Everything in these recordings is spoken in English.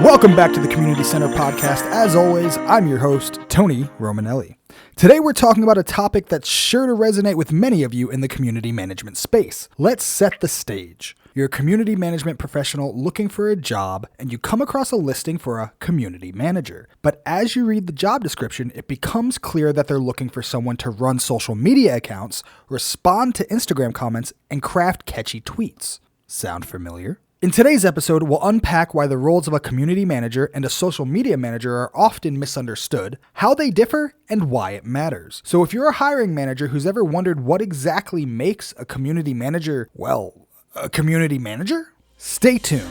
Welcome back to the Community Center podcast. As always, I'm your host, Tony Romanelli. Today we're talking about a topic that's sure to resonate with many of you in the community management space. Let's set the stage. You're a community management professional looking for a job, and you come across a listing for a community manager. But as you read the job description, it becomes clear that they're looking for someone to run social media accounts, respond to Instagram comments, and craft catchy tweets. Sound familiar? In today's episode, we'll unpack why the roles of a community manager and a social media manager are often misunderstood, how they differ, and why it matters. So if you're a hiring manager who's ever wondered what exactly makes a community manager, well, a community manager? Stay tuned.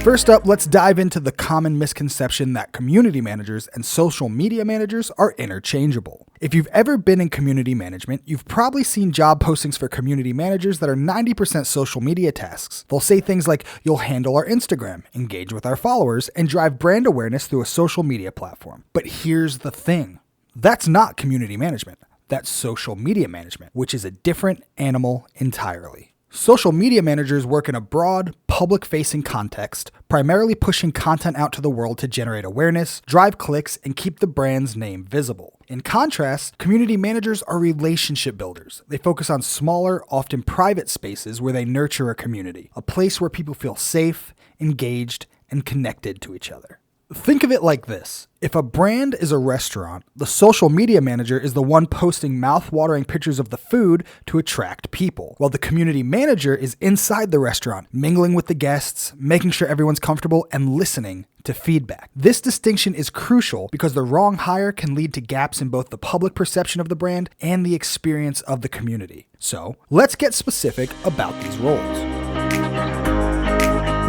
First up, let's dive into the common misconception that community managers and social media managers are interchangeable. If you've ever been in community management, you've probably seen job postings for community managers that are 90% social media tasks. They'll say things like, you'll handle our Instagram, engage with our followers, and drive brand awareness through a social media platform. But here's the thing. That's not community management. That's social media management, which is a different animal entirely. Social media managers work in a broad, public-facing context, primarily pushing content out to the world to generate awareness, drive clicks, and keep the brand's name visible. In contrast, community managers are relationship builders. They focus on smaller, often private spaces where they nurture a community, a place where people feel safe, engaged, and connected to each other. Think of it like this. If a brand is a restaurant, the social media manager is the one posting mouth-watering pictures of the food to attract people, while the community manager is inside the restaurant, mingling with the guests, making sure everyone's comfortable, and listening to feedback. This distinction is crucial because the wrong hire can lead to gaps in both the public perception of the brand and the experience of the community. So, let's get specific about these roles.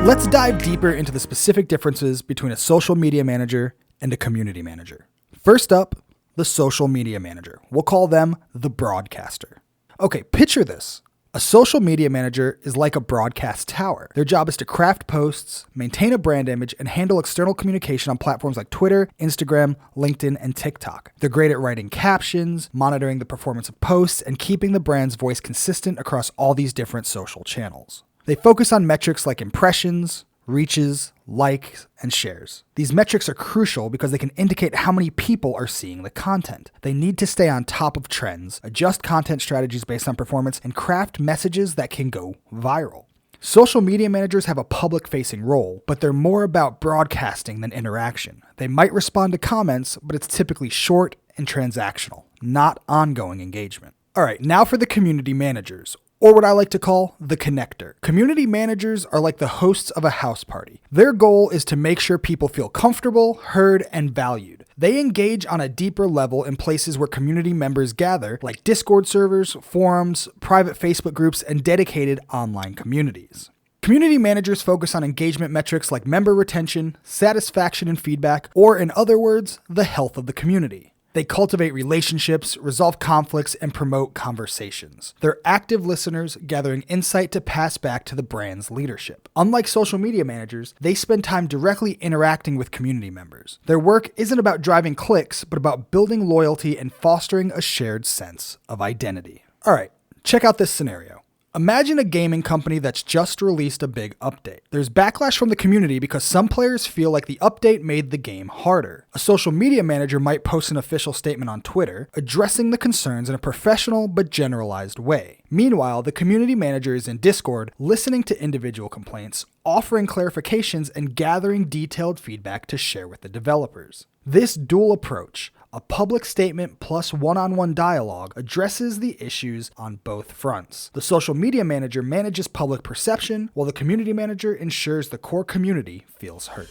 Let's dive deeper into the specific differences between a social media manager and a community manager. First up, the social media manager. We'll call them the broadcaster. Okay, picture this. A social media manager is like a broadcast tower. Their job is to craft posts, maintain a brand image, and handle external communication on platforms like Twitter, Instagram, LinkedIn, and TikTok. They're great at writing captions, monitoring the performance of posts, and keeping the brand's voice consistent across all these different social channels. They focus on metrics like impressions, reaches, likes, and shares. These metrics are crucial because they can indicate how many people are seeing the content. They need to stay on top of trends, adjust content strategies based on performance, and craft messages that can go viral. Social media managers have a public-facing role, but they're more about broadcasting than interaction. They might respond to comments, but it's typically short and transactional, not ongoing engagement. All right, now for the community managers, or what I like to call the connector. Community managers are like the hosts of a house party. Their goal is to make sure people feel comfortable, heard, and valued. They engage on a deeper level in places where community members gather, like Discord servers, forums, private Facebook groups, and dedicated online communities. Community managers focus on engagement metrics like member retention, satisfaction and feedback, or in other words, the health of the community. They cultivate relationships, resolve conflicts, and promote conversations. They're active listeners, gathering insight to pass back to the brand's leadership. Unlike social media managers, they spend time directly interacting with community members. Their work isn't about driving clicks, but about building loyalty and fostering a shared sense of identity. All right, check out this scenario. Imagine a gaming company that's just released a big update. There's backlash from the community because some players feel like the update made the game harder. A social media manager might post an official statement on Twitter, addressing the concerns in a professional but generalized way. Meanwhile, the community manager is in Discord, listening to individual complaints, offering clarifications, and gathering detailed feedback to share with the developers. This dual approach, a public statement plus one-on-one dialogue, addresses the issues on both fronts. The social media manager manages public perception, while the community manager ensures the core community feels heard.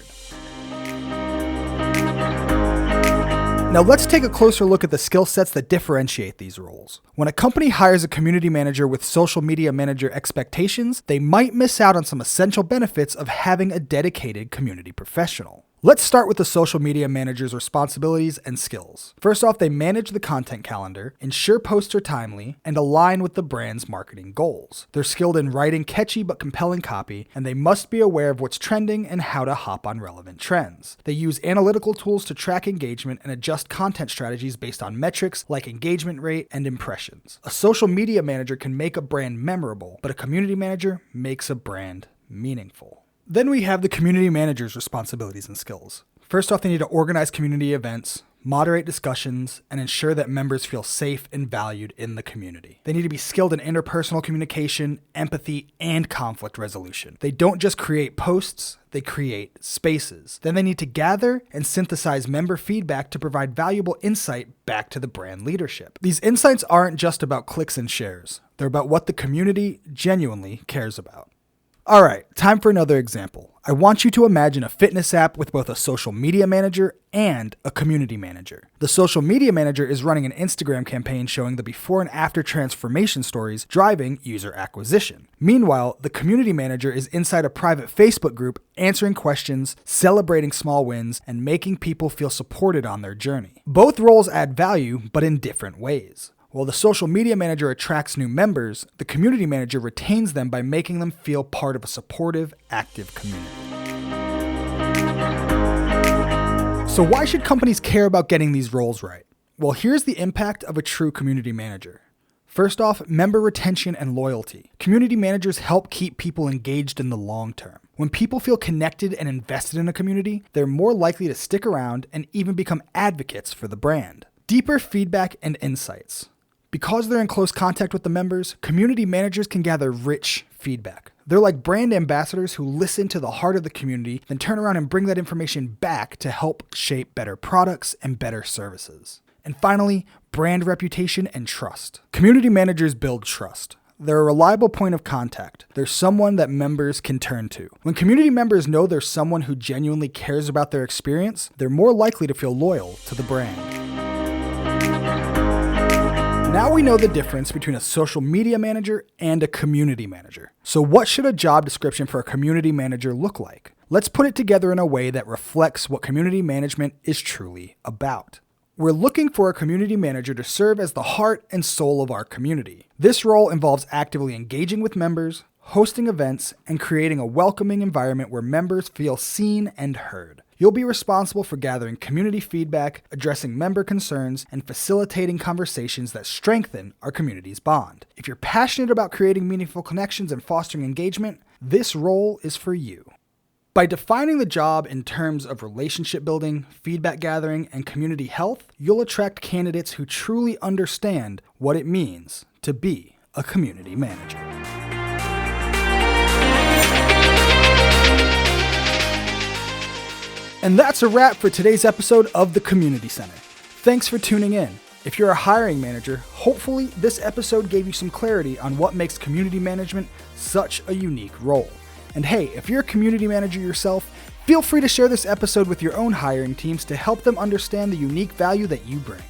Now let's take a closer look at the skill sets that differentiate these roles. When a company hires a community manager with social media manager expectations, they might miss out on some essential benefits of having a dedicated community professional. Let's start with the social media manager's responsibilities and skills. First off, they manage the content calendar, ensure posts are timely, and align with the brand's marketing goals. They're skilled in writing catchy but compelling copy, and they must be aware of what's trending and how to hop on relevant trends. They use analytical tools to track engagement and adjust content strategies based on metrics like engagement rate and impressions. A social media manager can make a brand memorable, but a community manager makes a brand meaningful. Then we have the community manager's responsibilities and skills. First off, they need to organize community events, moderate discussions, and ensure that members feel safe and valued in the community. They need to be skilled in interpersonal communication, empathy, and conflict resolution. They don't just create posts, they create spaces. Then they need to gather and synthesize member feedback to provide valuable insight back to the brand leadership. These insights aren't just about clicks and shares. They're about what the community genuinely cares about. All right, time for another example. I want you to imagine a fitness app with both a social media manager and a community manager. The social media manager is running an Instagram campaign showing the before and after transformation stories driving user acquisition. Meanwhile, the community manager is inside a private Facebook group answering questions, celebrating small wins, and making people feel supported on their journey. Both roles add value, but in different ways. While the social media manager attracts new members, the community manager retains them by making them feel part of a supportive, active community. So why should companies care about getting these roles right? Well, here's the impact of a true community manager. First off, member retention and loyalty. Community managers help keep people engaged in the long term. When people feel connected and invested in a community, they're more likely to stick around and even become advocates for the brand. Deeper feedback and insights. Because they're in close contact with the members, community managers can gather rich feedback. They're like brand ambassadors who listen to the heart of the community, then turn around and bring that information back to help shape better products and better services. And finally, brand reputation and trust. Community managers build trust. They're a reliable point of contact. They're someone that members can turn to. When community members know there's someone who genuinely cares about their experience, they're more likely to feel loyal to the brand. Now we know the difference between a social media manager and a community manager. So what should a job description for a community manager look like? Let's put it together in a way that reflects what community management is truly about. We're looking for a community manager to serve as the heart and soul of our community. This role involves actively engaging with members, hosting events, and creating a welcoming environment where members feel seen and heard. You'll be responsible for gathering community feedback, addressing member concerns, and facilitating conversations that strengthen our community's bond. If you're passionate about creating meaningful connections and fostering engagement, this role is for you. By defining the job in terms of relationship building, feedback gathering, and community health, you'll attract candidates who truly understand what it means to be a community manager. And that's a wrap for today's episode of the Community Center. Thanks for tuning in. If you're a hiring manager, hopefully this episode gave you some clarity on what makes community management such a unique role. And hey, if you're a community manager yourself, feel free to share this episode with your own hiring teams to help them understand the unique value that you bring.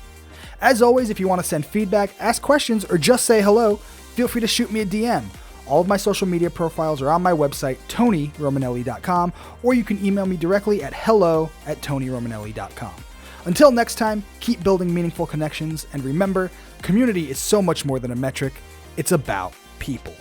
As always, if you want to send feedback, ask questions, or just say hello, feel free to shoot me a DM. All of my social media profiles are on my website, TonyRomanelli.com, or you can email me directly at hello@TonyRomanelli.com. Until next time, keep building meaningful connections, and remember, community is so much more than a metric. It's about people.